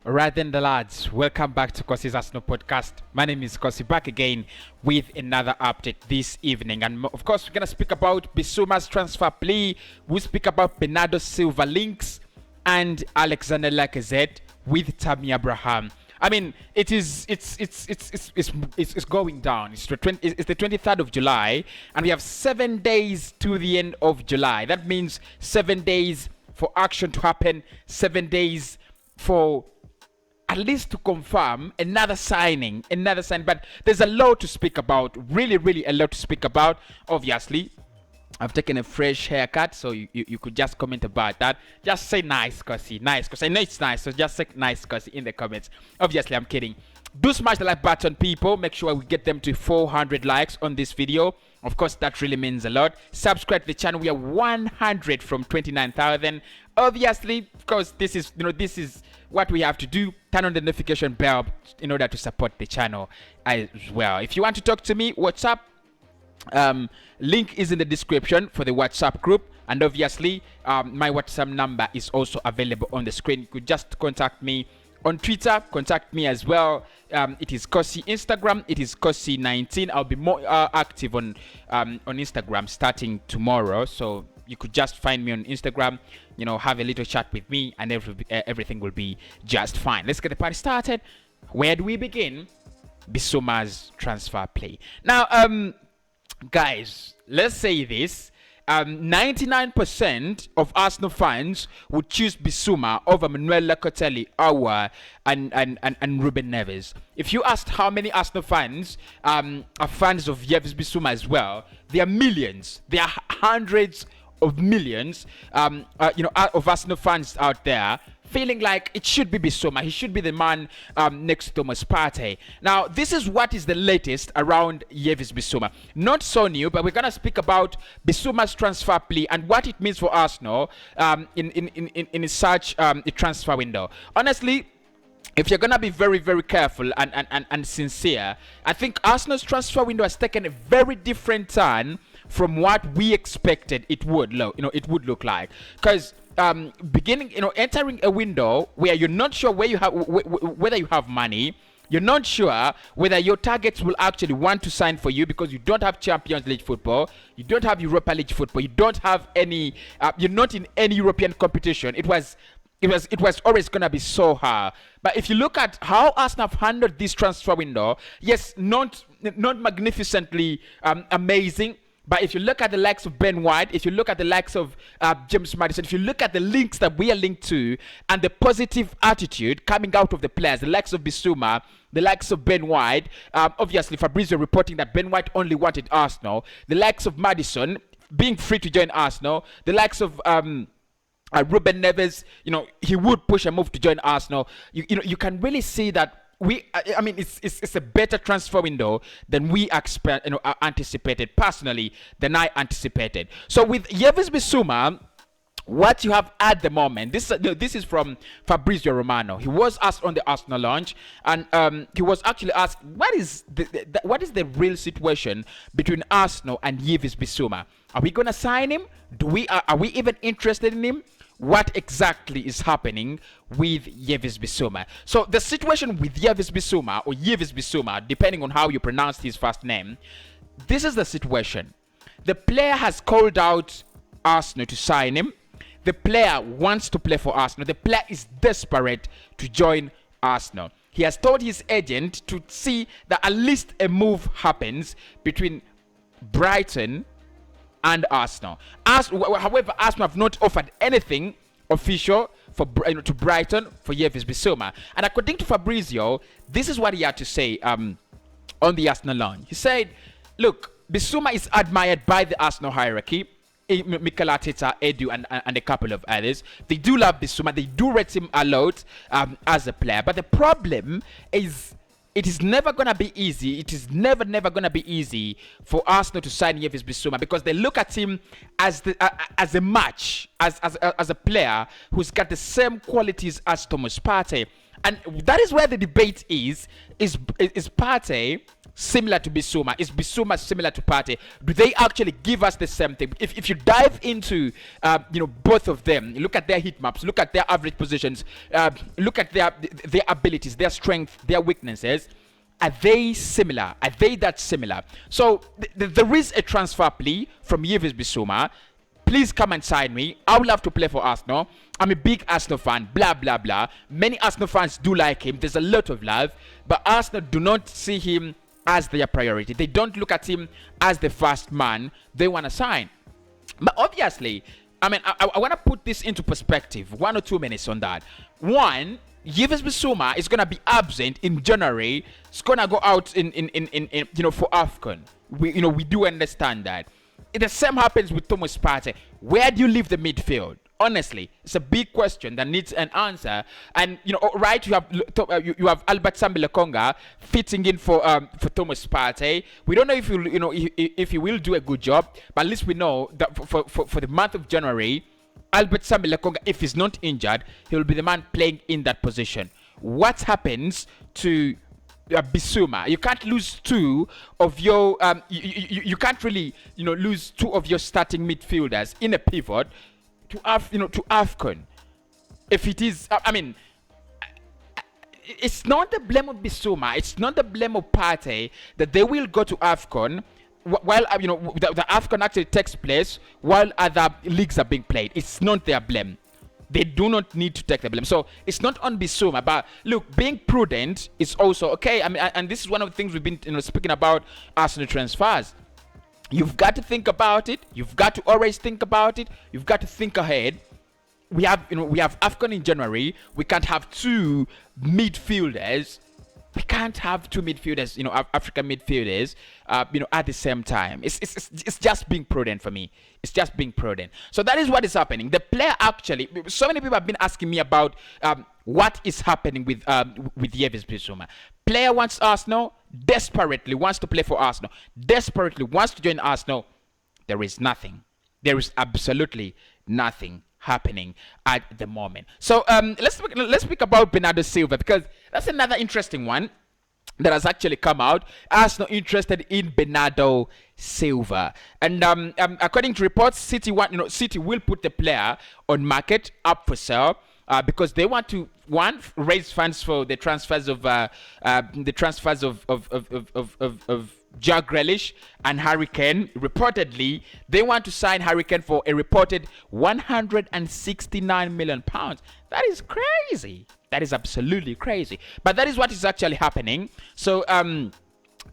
Alright then, the lads, welcome back to Cossy's Arsenal podcast. My name is Cossy, back again with another update this evening. And of course, we're going to speak about BISSOUMA'S transfer plea. We'll speak about Bernado Silva links and Alexander Lacazette with Tammy Abraham. I mean, it's going down. It's the 23rd of July, and we have 7 days to the end of July. That means 7 days for action to happen, 7 days for at least to confirm another signing. But there's a lot to speak about, really a lot to speak about. Obviously, I've taken a fresh haircut, so you could just comment about that. Just say nice, Cossy, nice, because I know it's nice, so just say nice, Cossy, in the comments. Obviously, I'm kidding. Do smash the like button, people. Make sure we get them to 400 likes on this video. Of course, that really means a lot. Subscribe to the channel. We are 100 from 29,000. Obviously, of course, this is what we have to do. Turn on the notification bell in order to support the channel as well. If you want to talk to me, WhatsApp. Link is in the description for the WhatsApp group, and obviously my WhatsApp number is also available on the screen. You could just contact me on Twitter, contact me as well. It is Cossy. Instagram, it is Cossy19. I'll be more active on Instagram starting tomorrow, so you could just find me on Instagram, have a little chat with me, and everything will be just fine. Let's get the party started. Where do we begin? BISSOUMA'S transfer play. Now, guys, let's say this. 99% of Arsenal fans would choose Bissouma over Manuel Locatelli, Aouar, and Ruben Neves. If you asked how many Arsenal fans are fans of Yves Bissouma as well, there are millions. There are hundreds of millions, of Arsenal fans out there feeling like it should be Bissouma. He should be the man next to Thomas Partey. Now, this is what is the latest around Yves Bissouma. Not so new, but we're going to speak about Bissouma's transfer plea and what it means for Arsenal in such a transfer window. Honestly, if you're going to be very careful and sincere, I think Arsenal's transfer window has taken a very different turn from what we expected it would look like. Because entering a window where you're not sure whether you have money, you're not sure whether your targets will actually want to sign for you because you don't have Champions League football, you don't have Europa League football, you don't have any, you're not in any European competition. It was always going to be so hard. But if you look at how Arsenal have handled this transfer window, yes, not magnificently amazing. But if you look at the likes of Ben White, if you look at the likes of James Maddison, if you look at the links that we are linked to and the positive attitude coming out of the players, the likes of Bissouma, the likes of Ben White, obviously Fabrizio reporting that Ben White only wanted Arsenal, the likes of Maddison being free to join Arsenal, the likes of Ruben Neves, he would push a move to join Arsenal. You can really see that it's a better transfer window than we anticipated, personally, than I anticipated. So with Yves Bissouma, what you have at the moment, this is from Fabrizio Romano. He was asked on the Arsenal launch, and he was actually asked, what is the real situation between Arsenal and Yves Bissouma? Are we gonna sign him? Are we even interested in him? What exactly is happening with Yves Bissouma? So the situation with Yves Bissouma, or Yves Bissouma, depending on how you pronounce his first name, this is the situation. The player has called out Arsenal to sign him. The player wants to play for Arsenal. The player is desperate to join Arsenal. He has told his agent to see that at least a move happens between Brighton and Arsenal. However, Arsenal have not offered anything official to Brighton for Yves Bissouma. And according to Fabrizio, this is what he had to say on the Arsenal launch. He said, look, Bissouma is admired by the Arsenal hierarchy. Mikel Arteta, Edu, and a couple of others. They do love Bissouma. They do rate him a lot as a player. But the problem is, it is never going to be easy. It is never going to be easy for Arsenal to sign Yves Bissouma because they look at him as a match, as a player who's got the same qualities as Thomas Partey. And that is where the debate is. Is Partey similar to Bissouma? Is Bissouma similar to Partey? Do they actually give us the same thing? If you dive into both of them, look at their heat maps, look at their average positions, look at their abilities, their strength, their weaknesses. Are they similar? Are they that similar? So there is a transfer plea from Yves Bissouma. Please come and sign me. I would love to play for Arsenal. I'm a big Arsenal fan, blah, blah, blah. Many Arsenal fans do like him. There's a lot of love. But Arsenal do not see him as their priority. They don't look at him as the first man they want to sign. But obviously, I mean, I want to put this into perspective. 1 or 2 minutes on that. One, Yves Bissouma is gonna be absent in January. It's gonna go out in for AFCON. We do understand that. The same happens with Thomas Partey. Where do you leave the midfield? Honestly, it's a big question that needs an answer. And right, you have Albert Sambi Lokonga fitting in for Thomas Partey. We don't know if if he will do a good job, but at least we know that for the month of January, Albert Sambi Lokonga, if he's not injured, he will be the man playing in that position. What happens to Bissouma? You can't lose two of your you can't really lose two of your starting midfielders in a pivot to AFCON. If it is, I mean, it's not the blame of Bissouma, it's not the blame of Partey that they will go to AFCON while the AFCON actually takes place while other leagues are being played. It's not their blame. They do not need to take the blame. So it's not on Bissouma. But look, being prudent is also okay. I mean, and this is one of the things we've been speaking about Arsenal transfers. You've got to think about it. You've got to always think about it. You've got to think ahead. We have AFCON in January. We can't have two midfielders. We can't have two midfielders, African midfielders, at the same time. It's just being prudent for me. It's just being prudent. So that is what is happening. The player actually, so many people have been asking me about what is happening with Yves Bissouma. Player wants Arsenal, desperately wants to play for Arsenal, desperately wants to join Arsenal. There is nothing. There is absolutely nothing happening at the moment. So let's speak about Bernado Silva, because that's another interesting one that has actually come out. Arsenal interested in Bernado Silva, and according to reports, City will put the player on market, up for sale, because they want to raise funds for the transfers of Jack Grealish and Harry Kane. Reportedly, they want to sign Harry Kane for a reported £169 million. That is crazy. That is absolutely crazy. But that is what is actually happening. So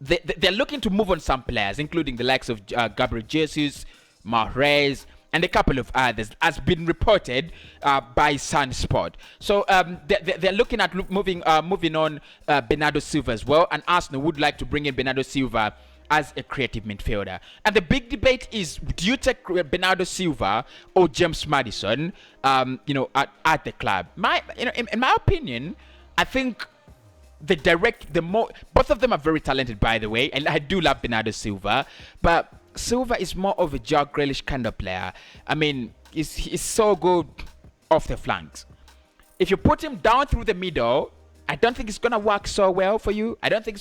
they're looking to move on some players, including the likes of Gabriel Jesus, Mahrez, and a couple of others, has been reported by Sunsport. So they're looking at moving on Bernado Silva as well, and Arsenal would like to bring in Bernado Silva as a creative midfielder. And the big debate is, do you take Bernado Silva or James Maddison at the club? In my opinion, I think both of them are very talented, by the way, and I do love Bernado Silva, but Silva is more of a Jack Grealish kind of player. I mean, he's so good off the flanks. If you put him down through the middle, I don't think it's gonna work so well for you. I don't think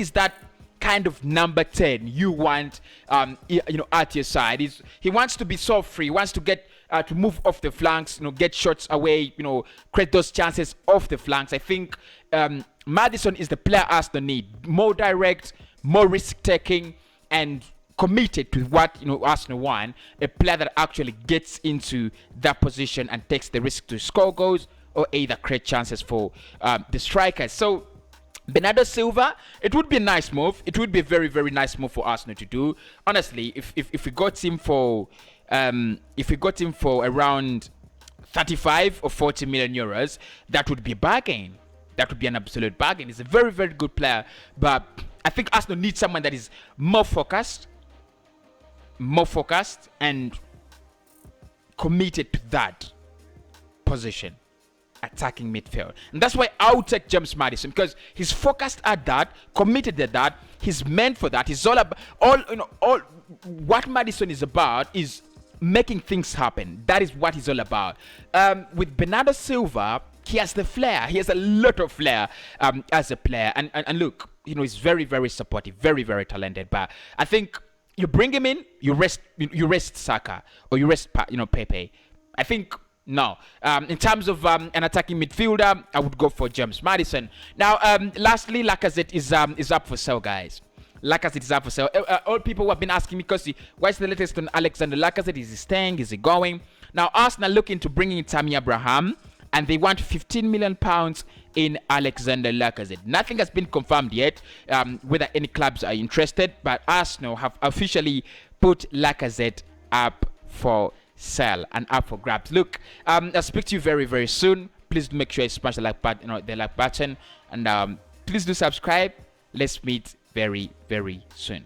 it's that kind of number 10 you want at your side. He wants to be so free. He wants to get to move off the flanks, get shots away, create those chances off the flanks. I think Maddison is the player Arsenal need. More direct, more risk taking, and committed to what Arsenal want. A player that actually gets into that position and takes the risk to score goals or either create chances for the strikers. So Bernado Silva, it would be a nice move. It would be a very, very nice move for Arsenal to do. Honestly, if we got him for around 35 or 40 million euros, that would be a bargain. That would be an absolute bargain. He's a very, very good player, but I think Arsenal needs someone that is more focused and committed to that position, attacking midfield. And that's why I would take James Maddison, because he's focused at that, committed at that, he's meant for that. He's all about all what Maddison is about is making things happen. That is what he's all about. With Bernado Silva, he has the flair. He has a lot of flair as a player. And look, he's very, very supportive, very, very talented. But I think you bring him in, you rest Saka, or you rest Pepe. I think no. In terms of an attacking midfielder, I would go for James Maddison. Now, lastly, Lacazette is up for sale, guys. Lacazette is up for sale. All people who have been asking me, Cossy, what's the latest on Alexander Lacazette? Is he staying? Is he going? Now, Arsenal looking to bring in Tammy Abraham, and they want £15 million in Alexander Lacazette. Nothing has been confirmed yet whether any clubs are interested, but Arsenal have officially put Lacazette up for sale and up for grabs. Look, I'll speak to you very, very soon. Please make sure you smash the like button, the like button, and please do subscribe. Let's meet very, very soon.